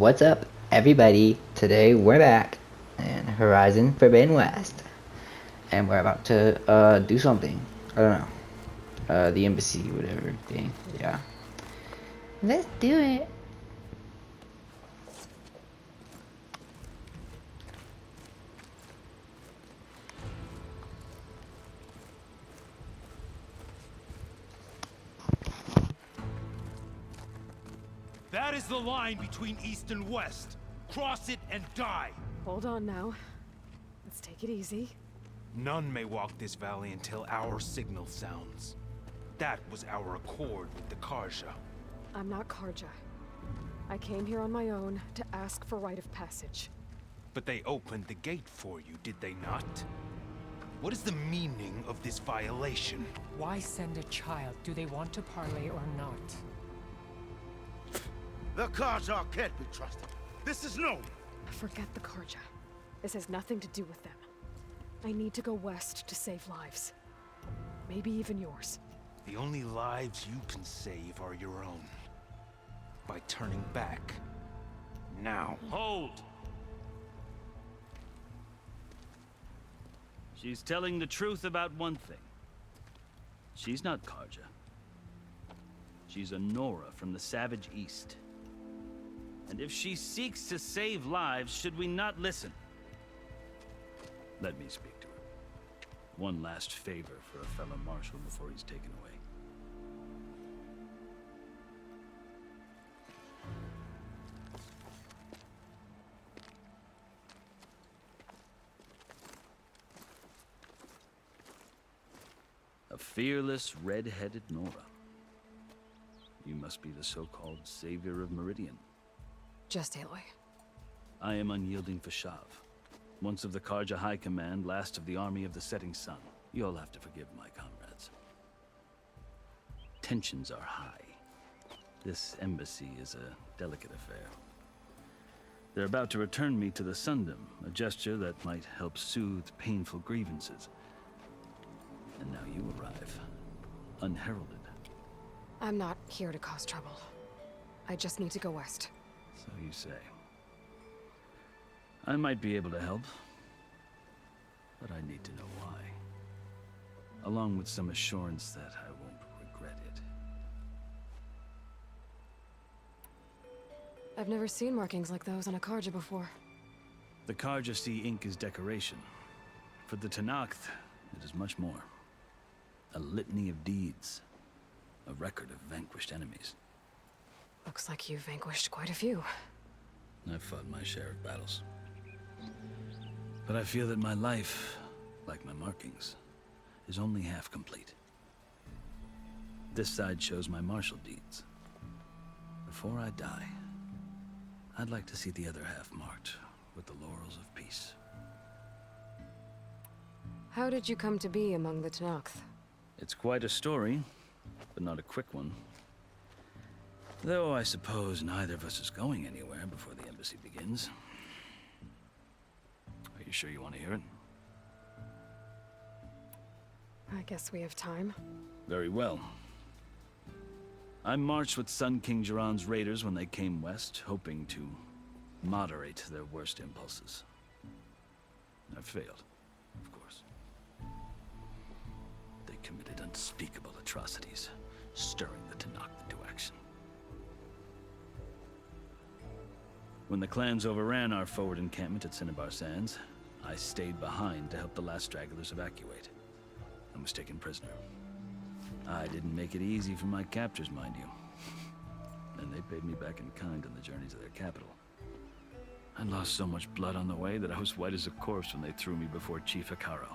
What's up, everybody? Today we're back in Horizon Forbidden West, and we're about to do something. I don't know, the embassy, whatever thing. Yeah, let's do it. That is the line between East and West. Cross it and die. Hold on now. Let's take it easy. None may walk this valley until our signal sounds. That was our accord with the Karja. I'm not Karja. I came here on my own to ask for rite of passage. But they opened the gate for you, did they not? What is the meaning of this violation? Why send a child? Do they want to parley or not? The Karja can't be trusted. This is known. Forget the Karja. This has nothing to do with them. I need to go west to save lives. Maybe even yours. The only lives you can save are your own. By turning back. Now. Hold! She's telling the truth about one thing. She's not Karja. She's a Nora from the Savage East. And if she seeks to save lives, should we not listen? Let me speak to her. One last favor for a fellow marshal before he's taken away. A fearless, red-headed Nora. You must be the so-called savior of Meridian. Just Aloy. I am unyielding Fashav. Once of the Karja High Command, last of the army of the setting sun. You'll have to forgive my comrades. Tensions are high. This embassy is a delicate affair. They're about to return me to the Sundom, a gesture that might help soothe painful grievances. And now you arrive, unheralded. I'm not here to cause trouble. I just need to go west. So you say. I might be able to help, but I need to know why. Along with some assurance that I won't regret it. I've never seen markings like those on a Karja before. The Karja see ink as decoration. For the Tenakth, it is much more. A litany of deeds. A record of vanquished enemies. Looks like you've vanquished quite a few. I've fought my share of battles. But I feel that my life, like my markings, is only half complete. This side shows my martial deeds. Before I die, I'd like to see the other half marked with the laurels of peace. How did you come to be among the Tenakth? It's quite a story, but not a quick one. Though I suppose neither of us is going anywhere before the embassy begins. Are you sure you want to hear it? I guess we have time. Very well. I marched with Sun King Jiran's raiders when they came west, hoping to moderate their worst impulses. I failed, of course. They committed unspeakable atrocities, stirring the Tenakth into action. When the clans overran our forward encampment at Cinnabar Sands, I stayed behind to help the last stragglers evacuate, and was taken prisoner. I didn't make it easy for my captors, mind you. And they paid me back in kind on the journey to their capital. I lost so much blood on the way that I was white as a corpse when they threw me before Chief Hekaro.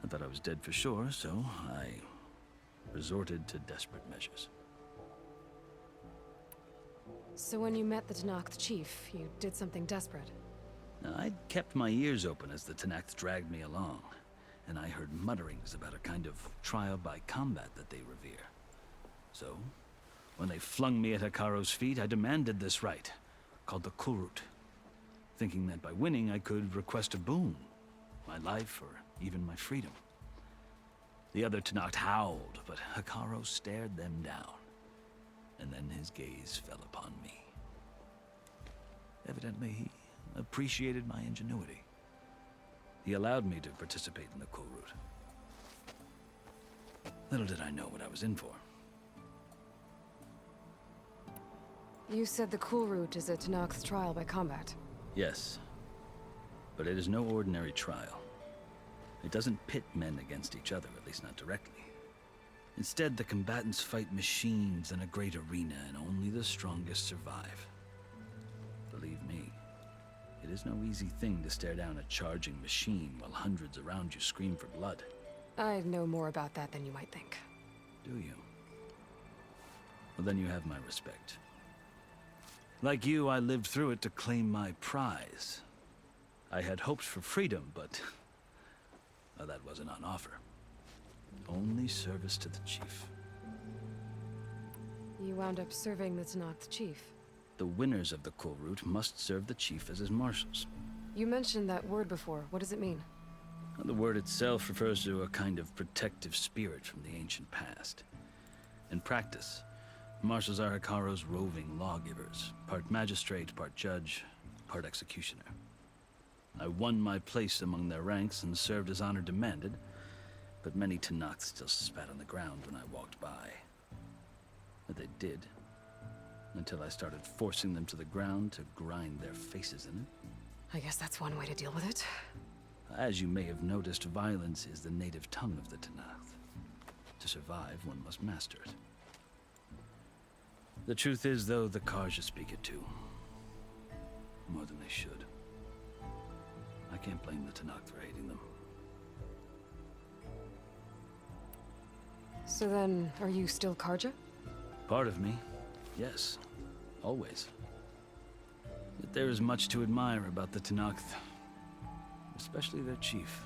I thought I was dead for sure, so I resorted to desperate measures. So when you met the Tenakth chief, you did something desperate? Now, I'd kept my ears open as the Tenakth dragged me along, and I heard mutterings about a kind of trial by combat that they revere. So, when they flung me at Hekaro's feet, I demanded this right, called the Kulrut, thinking that by winning I could request a boon, my life or even my freedom. The other Tenakth howled, but Hekaro stared them down, and then his gaze fell upon me. Evidently, he appreciated my ingenuity. He allowed me to participate in the cool route. Little did I know what I was in for. You said the cool route is a Tenakth trial by combat. Yes, but it is no ordinary trial. It doesn't pit men against each other, at least not directly. Instead, the combatants fight machines in a great arena, and only the strongest survive. Believe me, it is no easy thing to stare down a charging machine while hundreds around you scream for blood. I know more about that than you might think. Do you? Well, then you have my respect. Like you, I lived through it to claim my prize. I had hoped for freedom, but well, that wasn't on offer. Only service to the chief. You wound up serving the Tenakth chief. The winners of the cool route must serve the chief as his marshals. You mentioned that word before. What does it mean? Well, the word itself refers to a kind of protective spirit from the ancient past. In practice, marshals are Hikaru's roving lawgivers, part magistrate, part judge, part executioner. I won my place among their ranks and served as honor demanded, but many Tenakth still spat on the ground when I walked by. But they did, until I started forcing them to the ground to grind their faces in it. I guess that's one way to deal with it. As you may have noticed, violence is the native tongue of the Tenakth. To survive, one must master it. The truth is, though, the Karja speak it too. More than they should. I can't blame the Tenakth for hating them. So then, are you still Karja? Part of me, yes. Always. Yet there is much to admire about the Tenakth. Especially their chief.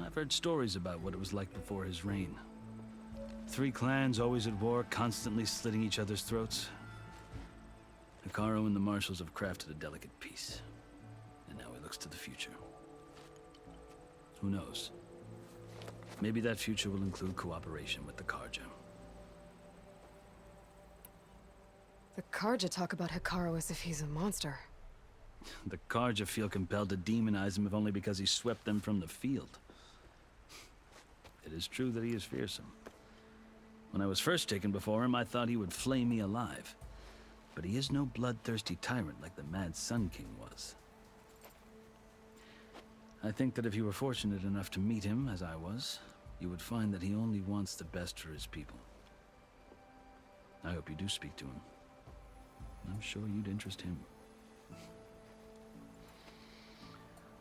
I've heard stories about what it was like before his reign. 3 clans always at war, constantly slitting each other's throats. Hikaru and the marshals have crafted a delicate peace. And now he looks to the future. Who knows? Maybe that future will include cooperation with the Karja. The Karja talk about Hikaru as if he's a monster. The Karja feel compelled to demonize him if only because he swept them from the field. It is true that he is fearsome. When I was first taken before him, I thought he would flay me alive. But he is no bloodthirsty tyrant like the Mad Sun King was. I think that if you were fortunate enough to meet him, as I was, you would find that he only wants the best for his people. I hope you do speak to him. I'm sure you'd interest him.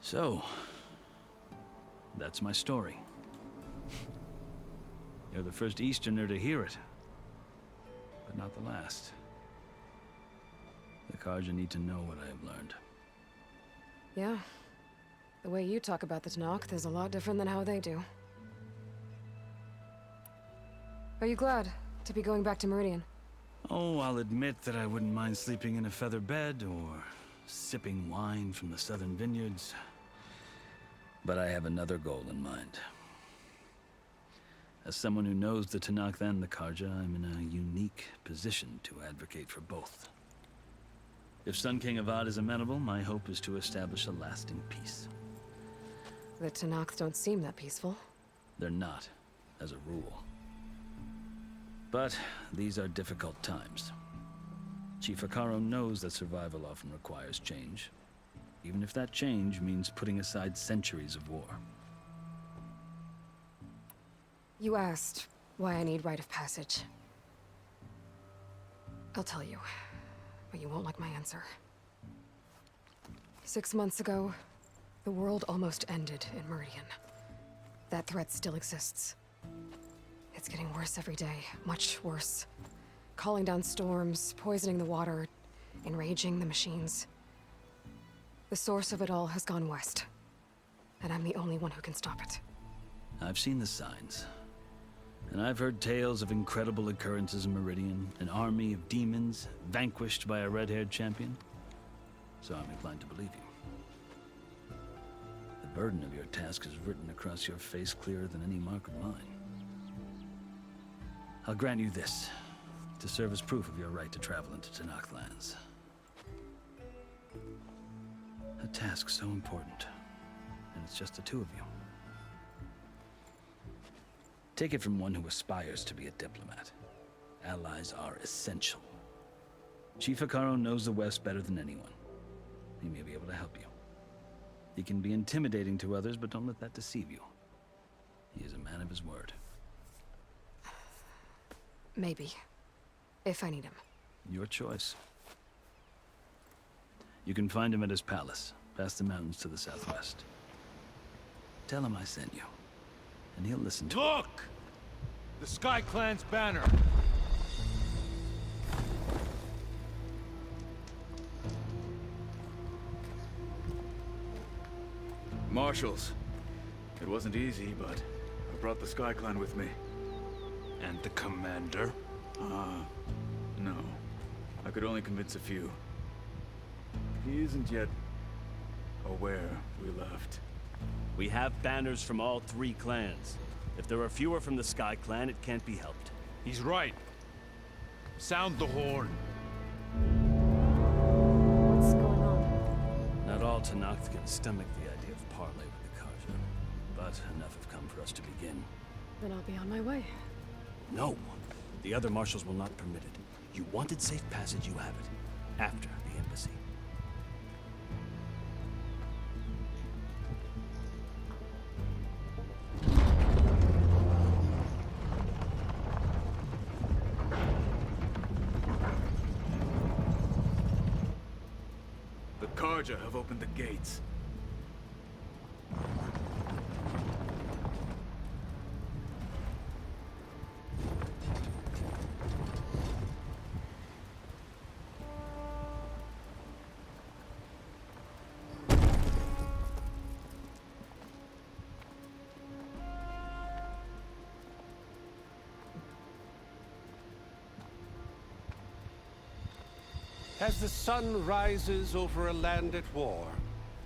So, that's my story. You're the first Easterner to hear it, but not the last. The Karja need to know what I have learned. Yeah. The way you talk about the Tenakth is a lot different than how they do. Are you glad to be going back to Meridian? Oh, I'll admit that I wouldn't mind sleeping in a feather bed or sipping wine from the southern vineyards. But I have another goal in mind. As someone who knows the Tenakth and the Karja, I'm in a unique position to advocate for both. If Sun King Avad is amenable, my hope is to establish a lasting peace. The Tenakth don't seem that peaceful. They're not, as a rule. But these are difficult times. Chief Hikaru knows that survival often requires change, even if that change means putting aside centuries of war. You asked why I need rite of passage. I'll tell you, but you won't like my answer. 6 months ago, the world almost ended in Meridian. That threat still exists. It's getting worse every day, much worse. Calling down storms, poisoning the water, enraging the machines. The source of it all has gone west, and I'm the only one who can stop it. I've seen the signs. And I've heard tales of incredible occurrences in Meridian, an army of demons vanquished by a red-haired champion. So I'm inclined to believe you. The burden of your task is written across your face clearer than any mark of mine. I'll grant you this, to serve as proof of your right to travel into Tenakth lands. task so important, and it's just the two of you. Take it from one who aspires to be a diplomat. Allies are essential. Chief Hikaru knows the West better than anyone. He may be able to help you. He can be intimidating to others, but don't let that deceive you. He is a man of his word. Maybe. If I need him. Your choice. You can find him at his palace, past the mountains to the southwest. Tell him I sent you, and he'll listen to Look! The Sky Clan's banner. Marshals. It wasn't easy, but I brought the Sky Clan with me. And the commander? No. I could only convince a few. He isn't yet aware we left. We have banners from all 3 clans. If there are fewer from the Sky Clan, it can't be helped. He's right. Sound the horn. What's going on? Not all Tenakth can stomach the idea of parley with the Karja, but enough have come for us to begin. Then I'll be on my way. No! The other marshals will not permit it. You wanted safe passage, you have it. After the embassy. The Karja have opened the gates. As the sun rises over a land at war,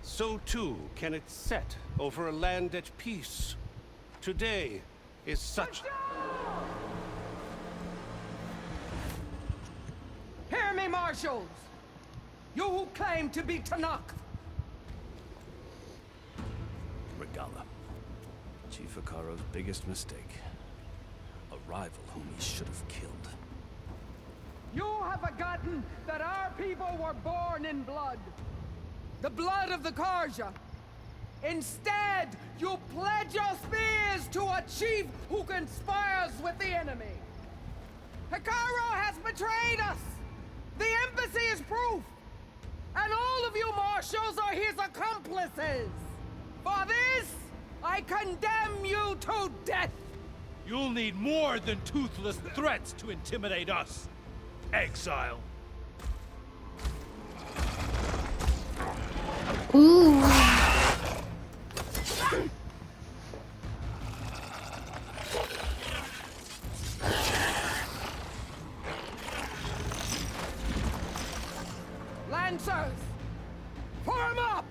so too can it set over a land at peace. Today is such... Hear me, marshals! You who claim to be Tenakth! Regala. Chief Hikaru's biggest mistake. A rival whom he should have killed. You have forgotten that our people were born in blood. The blood of the Karja. Instead, you pledge your spears to a chief who conspires with the enemy. Hikaru has betrayed us! The embassy is proof! And all of you marshals are his accomplices! For this, I condemn you to death! You'll need more than toothless threats to intimidate us. Exile. Ooh. Lancers! Form up!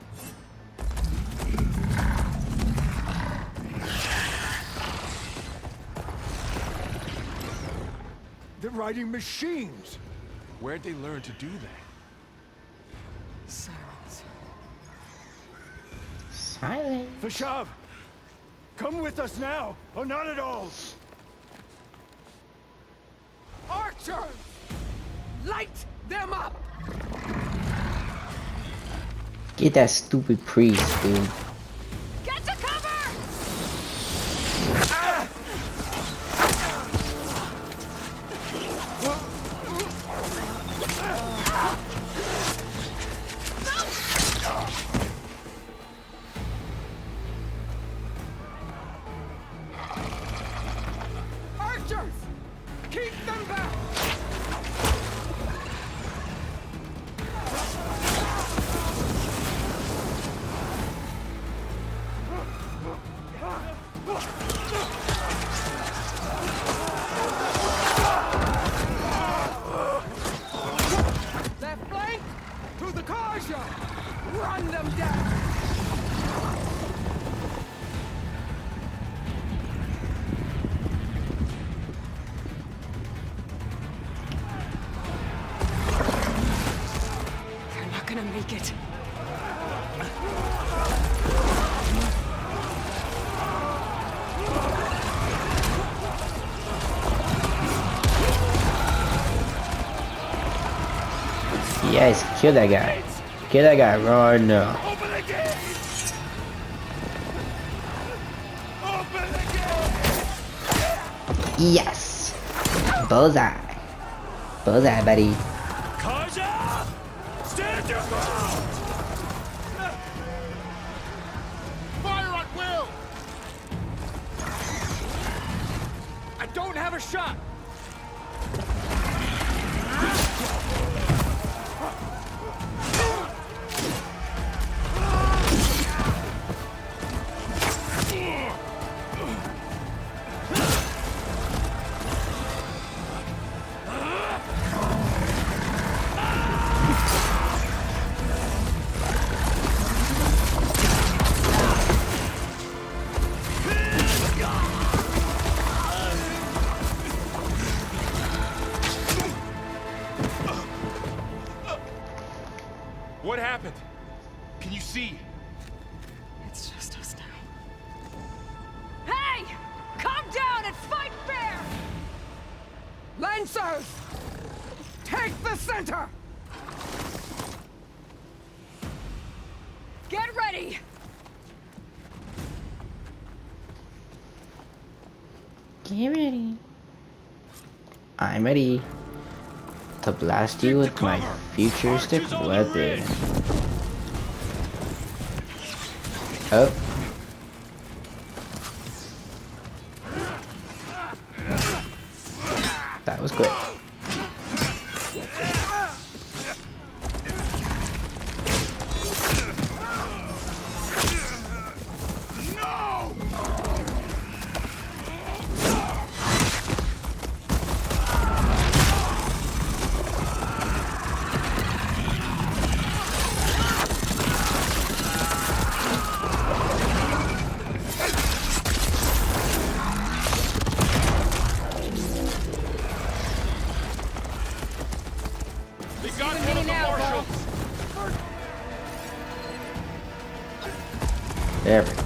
They're riding machines. Where'd they learn to do that? Silence. Silence. Vashav, come with us now, or not at all. Archers! Light them up! Get that stupid priest, dude. Get to cover! Archers! Keep them back! Left flank! To the Karja! Run them down! They're not gonna make it. Yes, kill that guy. Kill that guy right now. Open the gate! Open the gate! Yes! Bullseye. Bullseye, buddy. Karja! Stand your ground! Fire at will! I don't have a shot! What happened? Can you see? It's just us now. Hey! Calm down and fight fair! Lancers! Take the center! Get ready! Get ready. I'm ready to blast you with my futuristic weapon. Oh. That was quick. There we go.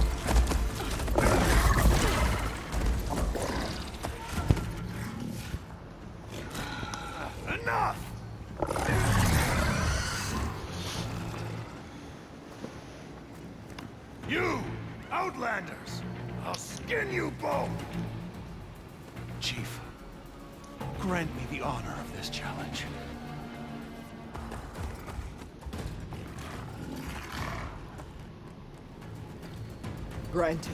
Enough! You, Outlanders! I'll skin you both! Chief, grant me the honor of this challenge. Granted.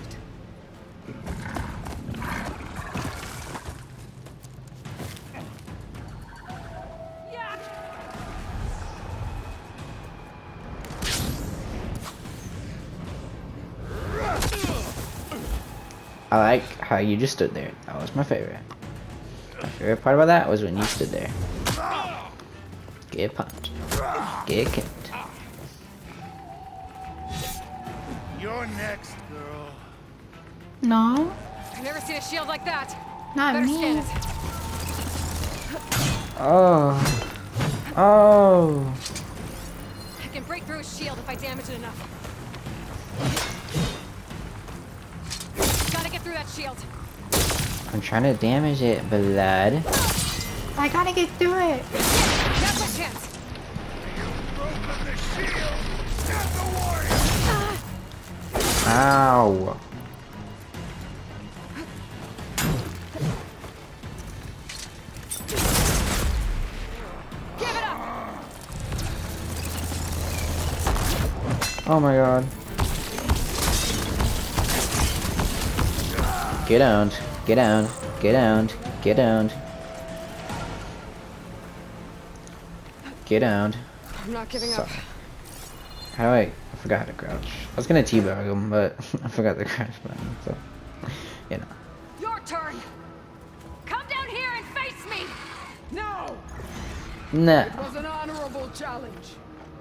I like how you just stood there. That was my favorite. My favorite part about that was when you stood there. Get punched. Get kicked. You're next, girl. No, I've never seen a shield like that. not Better scan me. it. Oh. Oh. I can break through his shield if I damage it enough. Gotta get through that shield. I'm trying to damage it, blood. I gotta get through it. Now's my chance. Broken the shield! Stop the warrior! Ow. Give it up. Oh my god. Get down. Get down. Get down. Get down. Get down. I'm not giving So- up. How do I forgot how to crouch. I was gonna teabag him, but I forgot the crouch button, so you know. Your turn. Come down here and face me. No! Nah. It was an honorable challenge.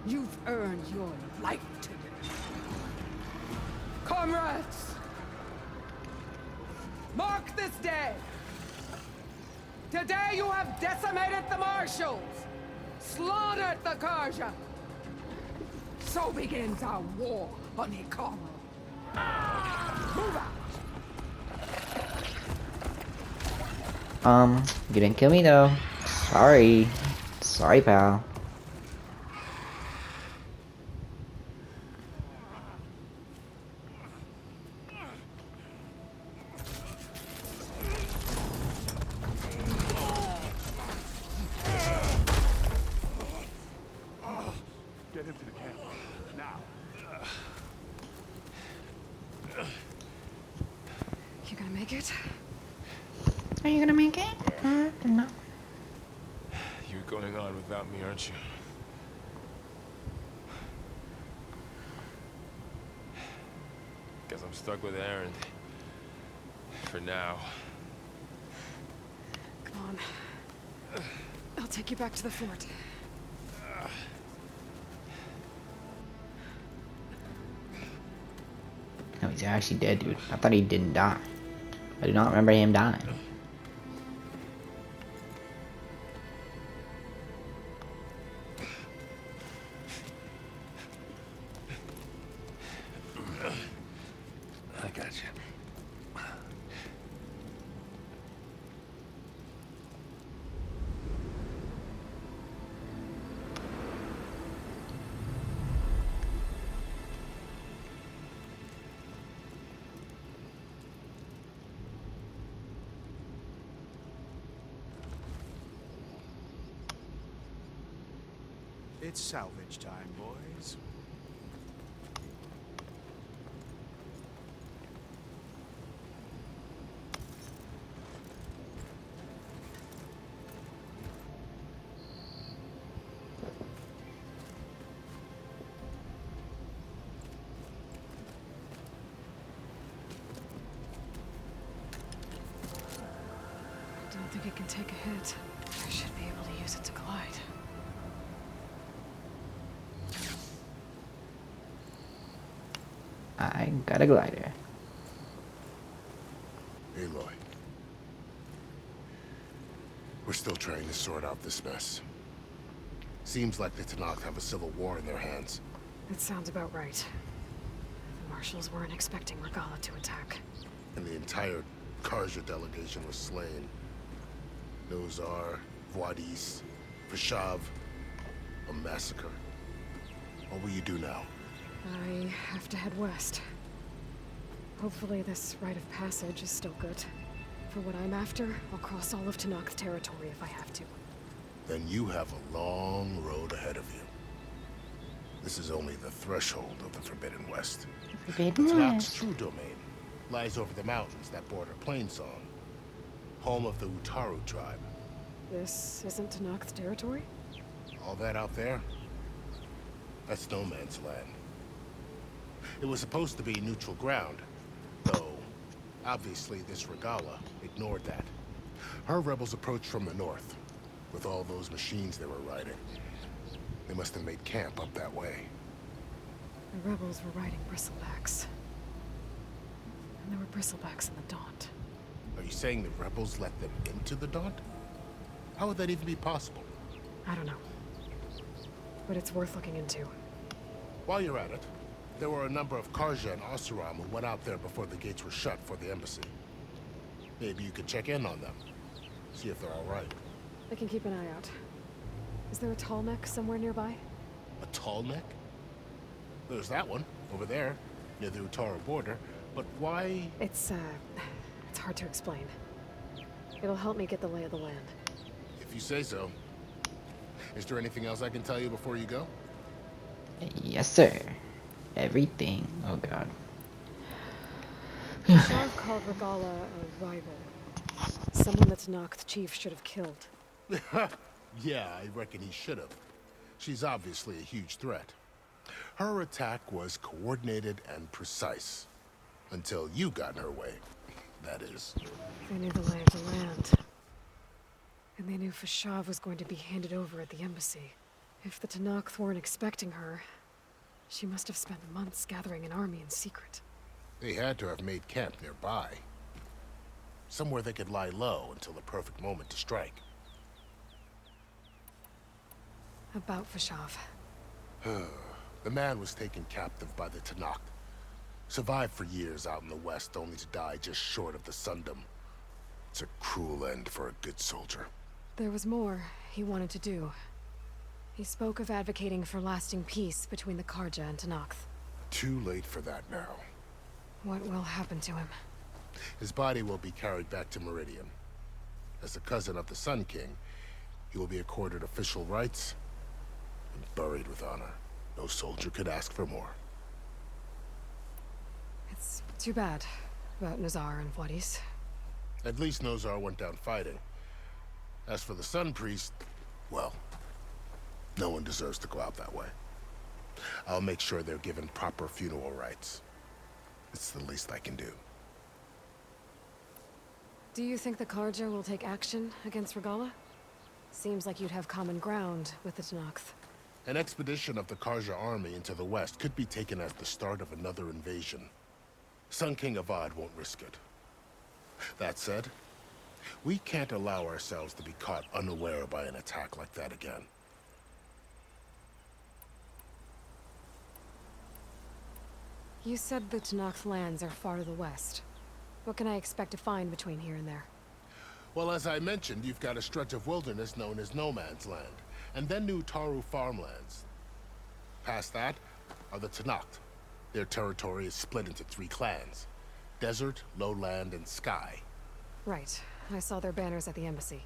You've earned your life today. Comrades! Mark this day! Today you have decimated the Marshals! Slaughtered the Karja! So begins our war, honeycomb. Move out! You didn't kill me though. Sorry. Sorry, pal. Get him to the camp. Now. You gonna make it? Are you gonna make it? No. You're going on without me, aren't you? Guess I'm stuck with Aaron. For now. Come on. I'll take you back to the fort. No, he's actually dead, dude. I thought he didn't die. I do not remember him dying. I got you. It's salvage time, boys. I don't think it can take a hit. I should be able to use it to glide. I got a glider. Aloy. We're still trying to sort out this mess. Seems like the Tenakth have a civil war in their hands. That sounds about right. The Marshals weren't expecting Regala to attack. And the entire Karja delegation was slain. Nozar, Voidis, Vashav. A massacre. What will you do now? I have to head west. Hopefully this rite of passage is still good. For what I'm after, I'll cross all of Tenakth territory if I have to. Then you have a long road ahead of you. This is only the threshold of the Forbidden West. Forbidden Tenakth's West. true domain lies over the mountains that border Plainsong, home of the Utaru tribe. This isn't Tenakth territory? All that out there, that's no man's land. It was supposed to be neutral ground, though obviously this Regala ignored that. Her rebels approached from the north, with all those machines they were riding. They must have made camp up that way. The rebels were riding bristlebacks. And there were bristlebacks in the Daunt. Are you saying the rebels let them into the Daunt? How would that even be possible? I don't know. But it's worth looking into. While you're at it, there were a number of Karja and Oseram who went out there before the gates were shut for the embassy. Maybe you could check in on them. See if they're all right. I can keep an eye out. Is there a tall neck somewhere nearby? A tall neck? There's that one, over there, near the Utaru border. But why? It's hard to explain. It'll help me get the lay of the land. If you say so. Is there anything else I can tell you before you go? Yes, sir. Everything. Oh, God. Shav called Regala a rival. Someone that Tenakth chief should have killed. Yeah, I reckon he should have. She's obviously a huge threat. Her attack was coordinated and precise. Until you got in her way, that is. They knew the lay of the land. And they knew Fashav was going to be handed over at the embassy. If the Tenakth weren't expecting her, she must have spent months gathering an army in secret. They had to have made camp nearby. Somewhere they could lie low until the perfect moment to strike. About Fashav. The man was taken captive by the Tenakth. Survived for years out in the west, only to die just short of the Sundom. It's a cruel end for a good soldier. There was more he wanted to do. He spoke of advocating for lasting peace between the Karja and Tenakth. Too late for that now. What will happen to him? His body will be carried back to Meridian. As a cousin of the Sun King, he will be accorded official rights and buried with honor. No soldier could ask for more. It's too bad about Nazar and Wadis. At least Nozar went down fighting. As for the Sun Priest, well, no one deserves to go out that way. I'll make sure they're given proper funeral rites. It's the least I can do. Do you think the Karja will take action against Regala? Seems like you'd have common ground with the Tenakth. An expedition of the Karja army into the west could be taken as the start of another invasion. Sun King Avad won't risk it. That said, we can't allow ourselves to be caught unaware by an attack like that again. You said the Tenakth lands are far to the west. What can I expect to find between here and there? Well, as I mentioned, you've got a stretch of wilderness known as No Man's Land, and then New Taru farmlands. Past that are the Tenakth. Their territory is split into 3 clans: Desert, Lowland, and Sky. Right. I saw their banners at the embassy.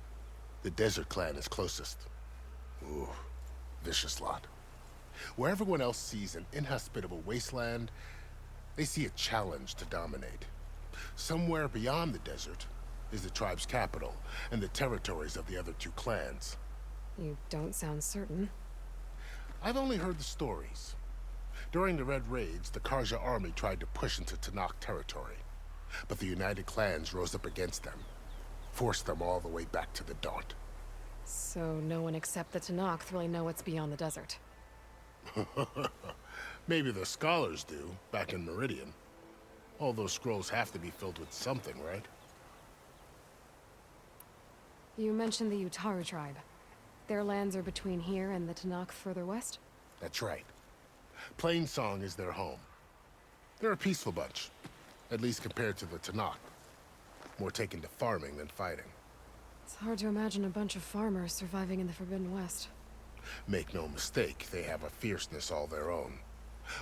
The Desert clan is closest. Ooh, vicious lot. Where everyone else sees an inhospitable wasteland, they see a challenge to dominate. Somewhere beyond the desert is the tribe's capital and the territories of the other 2 clans. You don't sound certain. I've only heard the stories. During the Red Raids, the Karja army tried to push into Tenakth territory, but the United Clans rose up against them, forced them all the way back to the Daunt. So no one except the Tenakth really know what's beyond the desert. Maybe the scholars do, back in Meridian. All those scrolls have to be filled with something, right? You mentioned the Utaru tribe. Their lands are between here and the Tenakth further west? That's right. Plainsong is their home. They're a peaceful bunch, at least compared to the Tenakth. More taken to farming than fighting. It's hard to imagine a bunch of farmers surviving in the Forbidden West. Make no mistake, they have a fierceness all their own.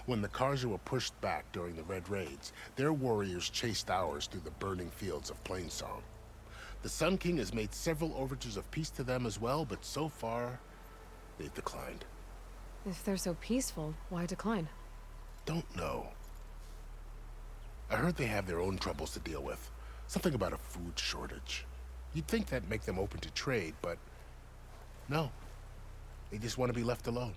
When the Karja were pushed back during the Red Raids, their warriors chased ours through the burning fields of Plainsong. The Sun King has made several overtures of peace to them as well, but so far, they've declined. If they're so peaceful, why decline? Don't know. I heard they have their own troubles to deal with. Something about a food shortage. You'd think that'd make them open to trade, but no. They just want to be left alone.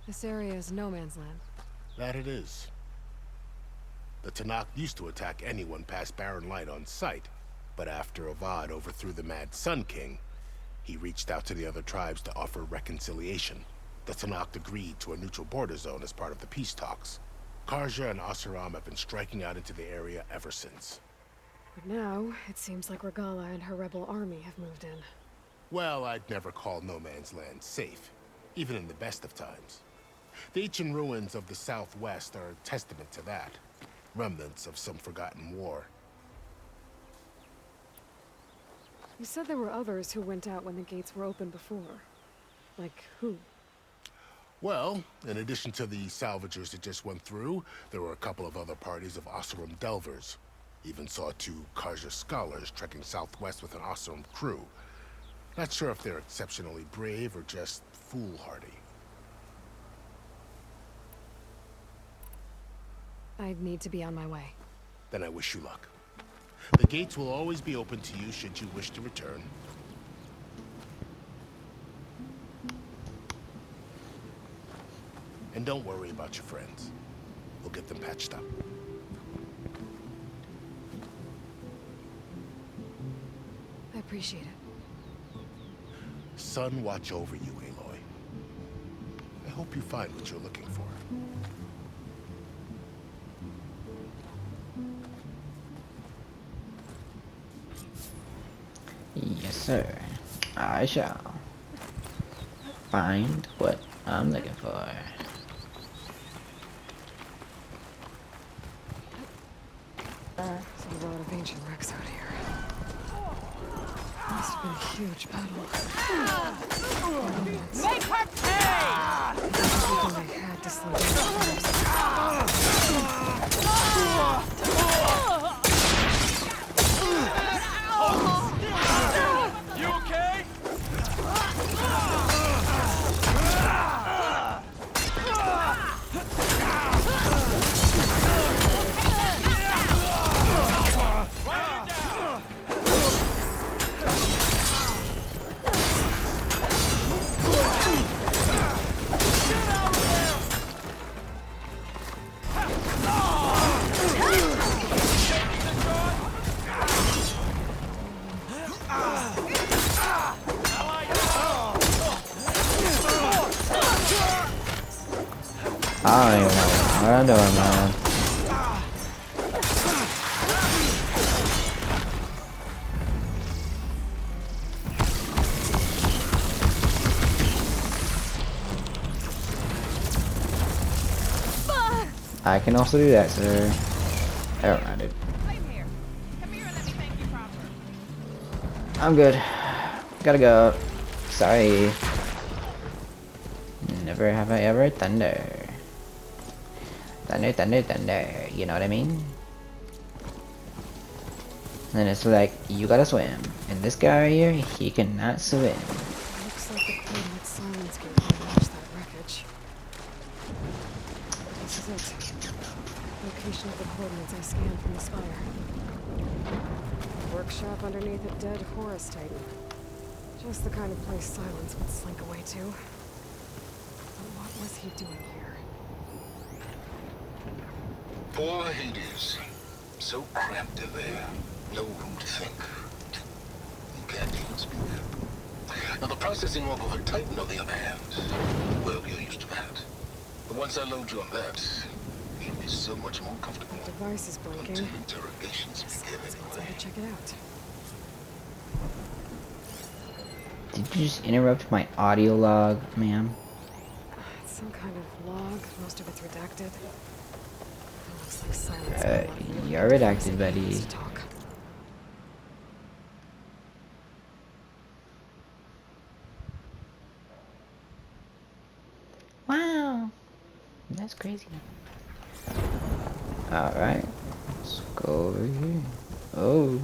This area is no man's land. That it is. The Tenakth used to attack anyone past Barren Light on sight, but after Avad overthrew the Mad Sun King, he reached out to the other tribes to offer reconciliation. The Tenakth agreed to a neutral border zone as part of the peace talks. Karja and Oseram have been striking out into the area ever since. But now, it seems like Regala and her rebel army have moved in. Well, I'd never call No Man's Land safe, even in the best of times. The ancient ruins of the Southwest are a testament to that. Remnants of some forgotten war. You said there were others who went out when the gates were open before. Like who? Well, in addition to the salvagers that just went through, there were a couple of other parties of Oseram delvers. Even saw 2 Karja scholars trekking southwest with an Oseram crew. Not sure if they're exceptionally brave or just foolhardy. I'd need to be on my way. Then I wish you luck. The gates will always be open to you should you wish to return. And don't worry about your friends. We'll get them patched up. I appreciate it. Sun watch over you, Aloy. I hope you find what you're looking for. Yes, sir. I shall. find what I'm looking for. There's a lot of ancient wrecks out here. Must have been a huge battle. Make her pay! Everything they had to slow down You okay? I don't even know what I'm doing, man. I can also do that, sir. Oh, I did. I'm good. Gotta go. Sorry. Never have I ever thunder. Thunder, thunder, thunder. You know what I mean? And it's like, you gotta swim. And this guy right here, he cannot swim. Looks like the coordinate silence gate will match that wreckage. This is it. Location of the coordinates I scanned from the spire. Workshop underneath a dead Horus Titan. Just the kind of place Silence would slink away to. But what was he doing here? Poor Hades. So cramped in there. No room to think. You can't even speak. Now the processing orb of a Titan, on the other hand, well, you're used to that. But once I load you on that, you'll be so much more comfortable. The device is breaking. Until interrogations begin anyway. Check it out. Did you just interrupt my audio log, ma'am? It's some kind of log. Most of it's redacted. It looks like Silence. You're redacted, buddy. Wow, that's crazy. Alright, let's go over here. Oh.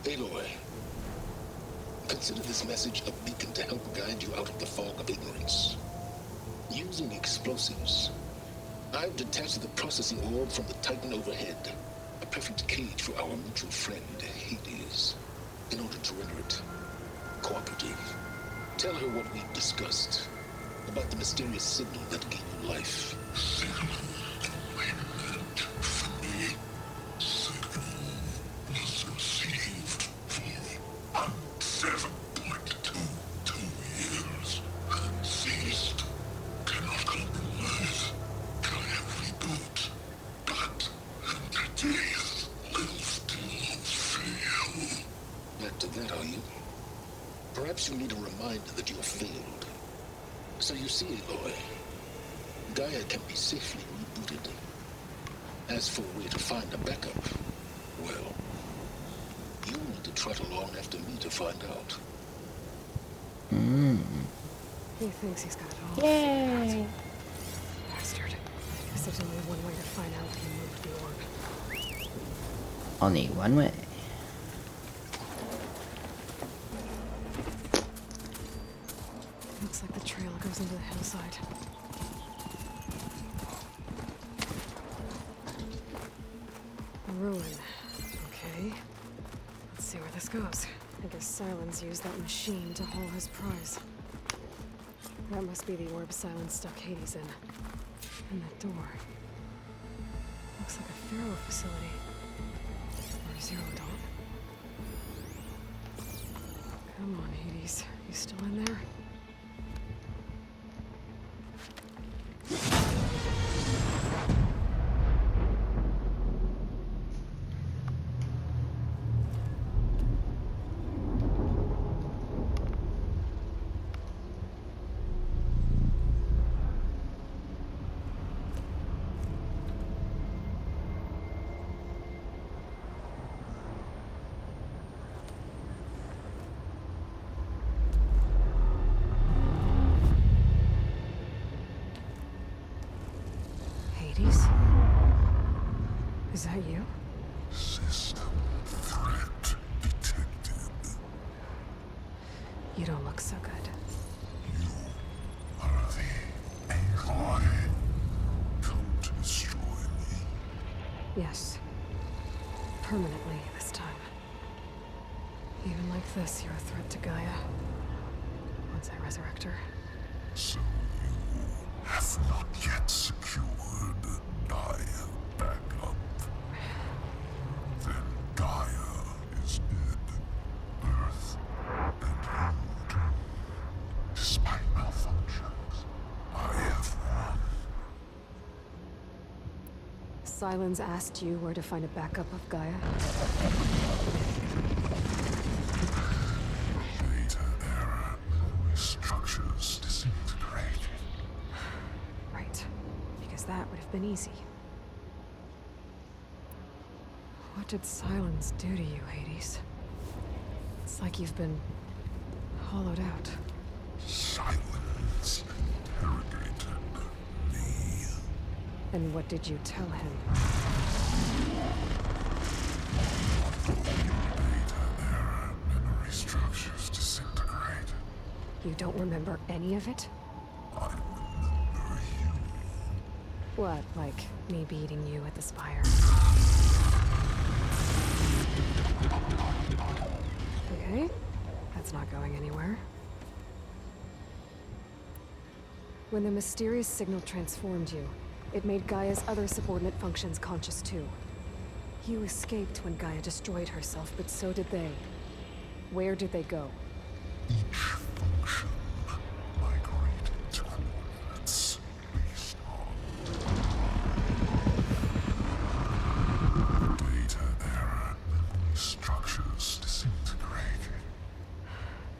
Aloy, consider this message a beacon to help guide you out of the fog of ignorance. Using explosives, I've detached the processing orb from the Titan overhead. A perfect cage for our mutual friend, Hades. In order to render it cooperative, tell her what we've discussed about the mysterious signal that gave you life. Signal meant for me. Signal was received for 7.22 years and ceased. Cannot compromise. Try every boot, but entities will still fail. Not to that, are you? Perhaps you need a reminder that you have failed. So you see, Aloy, Gaia can be safely rebooted. As for a way to find a backup, well, you need to trot along after me to find out. He thinks he's got it all. Yay! Bastard. Guess there's only one way to find out if he moved the orb. Only one way. Looks like the trail goes into the hillside. A ruin. Okay. Let's see where this goes. I guess Silence used that machine to haul his prize. That must be the orb Silence stuck Hades in. And that door. Looks like a Pharaoh facility. Or a Zero Dawn. Come on, Hades. You still in there? System threat detected. You don't look so good. You are the Aloy. Come to destroy me. Yes. Permanently this time. Even like this, you're a threat to Gaia. Once I resurrect her. So you have not yet secured Gaia back up. Then Gaia is dead. Earth and you, despite malfunctions, I have won. Sylens asked you where to find a backup of Gaia? Data error. Memory structures disintegrated. Right. Because that would have been easy. What did Sylens do to you, Hades? It's like you've been hollowed out. Silence interrogated me. And what did you tell him? Data error. Memory structures disintegrated. You don't remember any of it? I remember you. What, like me beating you at the Spire? Okay, that's not going anywhere. When the mysterious signal transformed you, it made Gaia's other subordinate functions conscious too. You escaped when Gaia destroyed herself, but so did they. Where did they go? Each function migrated to coordinates based on data error. Memory structures disintegrated.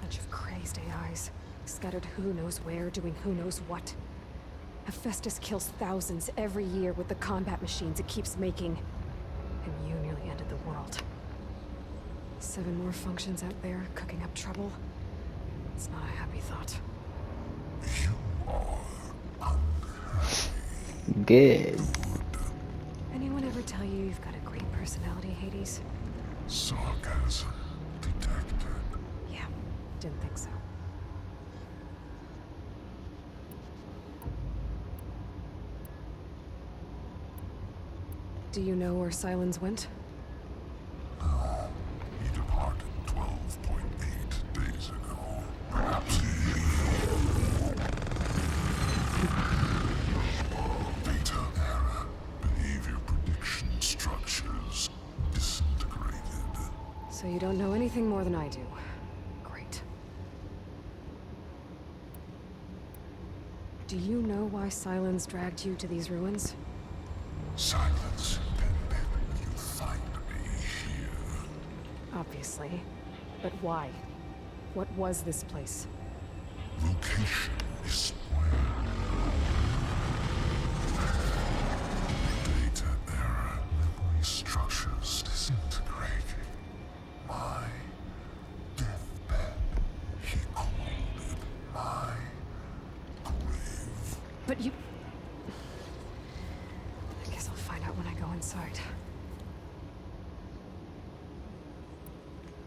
Bunch of crazed AIs, scattered who knows where, doing who knows what. Hephaestus kills thousands every year with the combat machines it keeps making. And you nearly ended the world. 7 more functions out there, cooking up trouble. It's not a happy thought. You are unhappy. Good. Anyone ever tell you you've got a great personality, Hades? Sarcasm detected. Yeah, didn't think so. Do you know where Sylens went? No, he departed 12.8 days ago. Perhaps he... Data error. Behavior prediction structures disintegrated. So you don't know anything more than I do. Great. Do you know why Sylens dragged you to these ruins? Silence impended. You find me here. Obviously. But why? What was this place? Location is where. Data error. Memory structures disintegrated. My deathbed. He called it my grave. But you... I guess I'll find out when I go inside.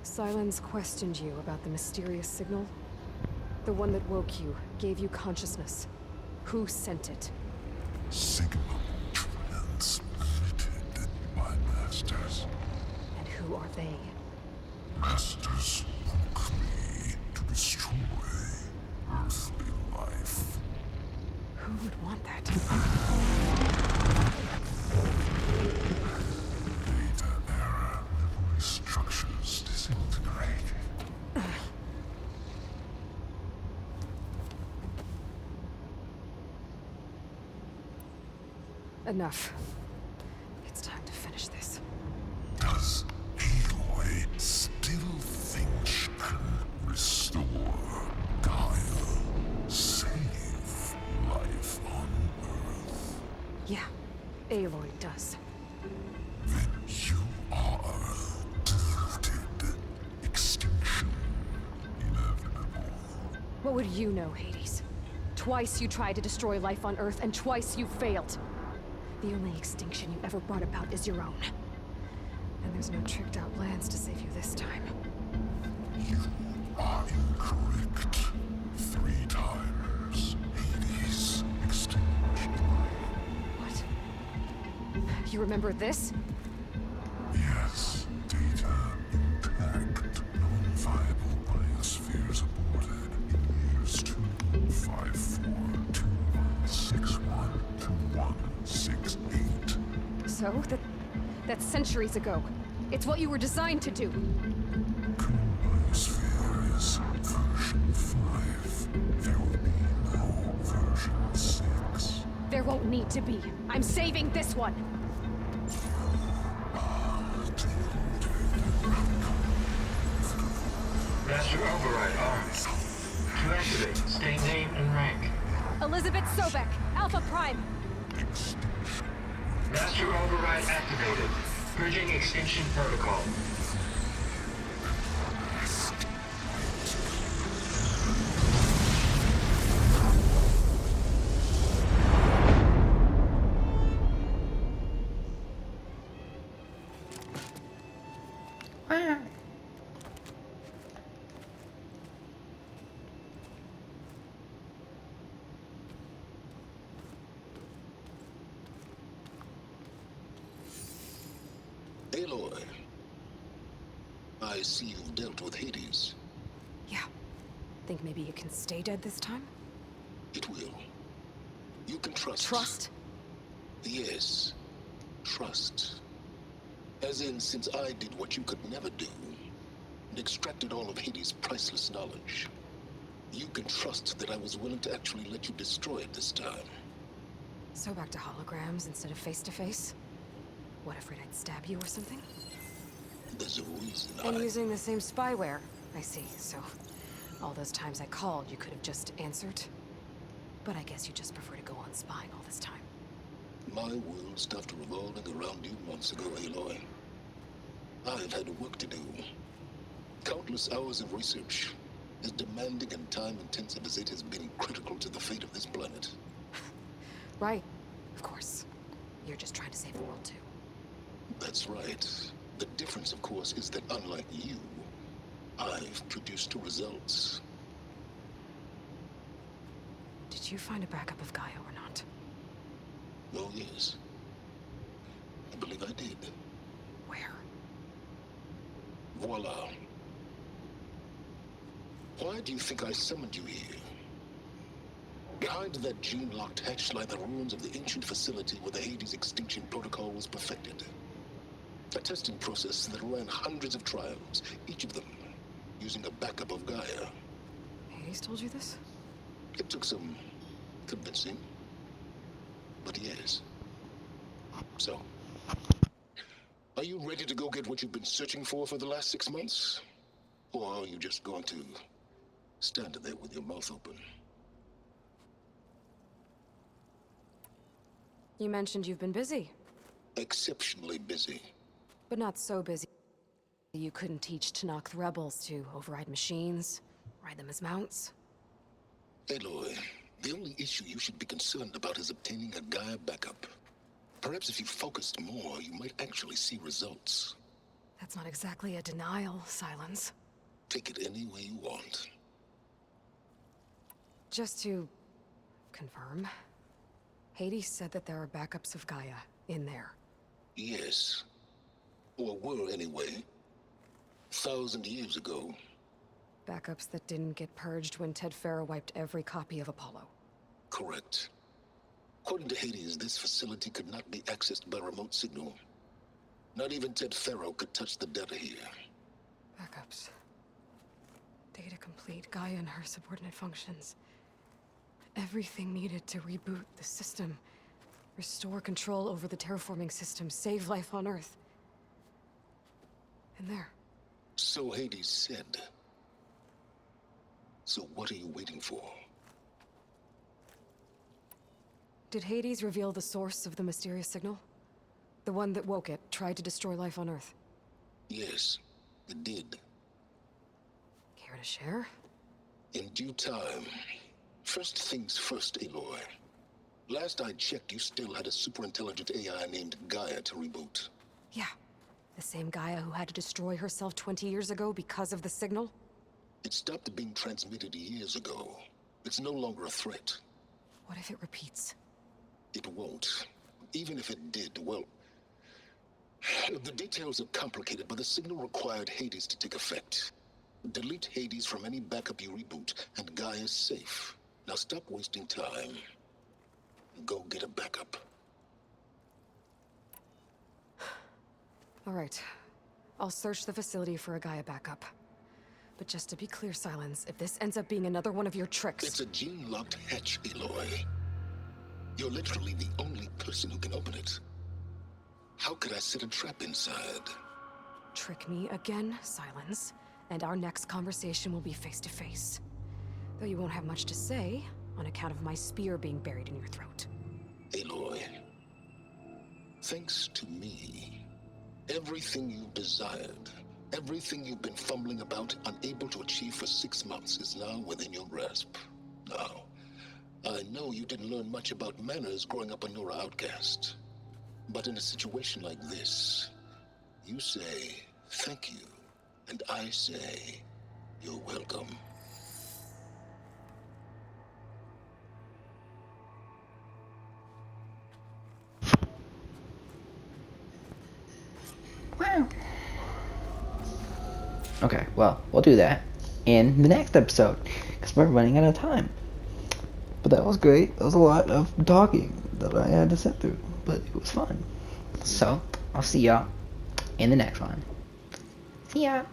Sylens questioned you about the mysterious signal? The one that woke you, gave you consciousness. Who sent it? Signal transmitted by masters. And who are they? Masters woke me to destroy earthly life. Who would want that? Data error. Memory structures disintegrated. Enough. It's time to finish this. Does Aloy still think she can restore Gaia? Save life on Earth? Yeah, Aloy does. Then you are deluded. Extinction inevitable. What would you know, Hades? Twice you tried to destroy life on Earth, and twice you failed. The only extinction you ever brought about is your own. there's no tricked out plans to save you this time. You are incorrect. 3 times. Hades extinguished. What? You remember this? Yes, data intact. Non-viable biospheres aborted in years 2154, 2161, 2168. So? That's centuries ago. It's what you were designed to do. Biosphere is version 5. There will be no version 6. There won't need to be. I'm saving this one. Master override armed. To activate, state name and rank. Elizabeth Sobek, Alpha Prime. Master override activated. Purging extinction protocol. Aloy, I see you've dealt with Hades. Yeah. Think maybe you can stay dead this time? It will. You can trust. Trust? Yes. Trust. As in, since I did what you could never do, and extracted all of Hades' priceless knowledge, you can trust that I was willing to actually let you destroy it this time. So back to holograms instead of face-to-face? What, afraid I'd stab you or something? There's a reason And using the same spyware. I see, so all those times I called, you could have just answered. But I guess you just prefer to go on spying all this time. My world stopped revolving around you months ago, Aloy. I've had work to do. Countless hours of research, as demanding and time-intensive as it has been critical to the fate of this planet. Right, of course. You're just trying to save the world too. That's right. The difference, of course, is that unlike you, I've produced results. Did you find a backup of Gaia or not? Oh, yes. I believe I did. Where? Voila. Why do you think I summoned you here? Behind that gene-locked hatch lie the ruins of the ancient facility where the Hades extinction protocol was perfected. A testing process that ran hundreds of trials, each of them using a backup of Gaia. Hades told you this? It took some convincing, but yes. So, are you ready to go get what you've been searching for the last 6 months? Or are you just going to stand there with your mouth open? You mentioned you've been busy. Exceptionally busy. But not so busy you couldn't teach Tenakth rebels to override machines, ride them as mounts. Aloy, the only issue you should be concerned about is obtaining a Gaia backup. Perhaps if you focused more, you might actually see results. That's not exactly a denial, Silence. Take it any way you want. Just to confirm, Hades said that there are backups of Gaia in there. Yes. Or were anyway. 1,000 years ago. Backups that didn't get purged when Ted Farrow wiped every copy of Apollo. Correct. According to Hades, this facility could not be accessed by remote signal. Not even Ted Farrow could touch the data here. Backups. Data complete, Gaia and her subordinate functions. Everything needed to reboot the system. Restore control over the terraforming system, save life on Earth. And there. So Hades said. So what are you waiting for? Did Hades reveal the source of the mysterious signal? The one that woke it, tried to destroy life on Earth? Yes, it did. Care to share? In due time. First things first, Aloy. Last I checked, you still had a superintelligent AI named Gaia to reboot. Yeah. The same Gaia who had to destroy herself 20 years ago because of the signal? It stopped being transmitted years ago. It's no longer a threat. What if it repeats? It won't. Even if it did, well... The details are complicated, but the signal required Hades to take effect. Delete Hades from any backup you reboot, and Gaia's safe. Now stop wasting time. Go get a backup. All right. I'll search the facility for a Gaia backup. But just to be clear, Silence, if this ends up being another one of your tricks... It's a gene-locked hatch, Aloy. You're literally the only person who can open it. How could I set a trap inside? Trick me again, Silence, and our next conversation will be face-to-face. Though you won't have much to say, on account of my spear being buried in your throat. Aloy, thanks to me, everything you've desired, everything you've been fumbling about, unable to achieve for 6 months, is now within your grasp. Now, I know you didn't learn much about manners growing up a Nora outcast. But in a situation like this, you say, thank you, and I say, you're welcome. Wow. Okay, well, we'll do that in the next episode, because we're running out of time. But that was great. That was a lot of talking that I had to sit through, but it was fun. So, I'll see y'all in the next one. See ya.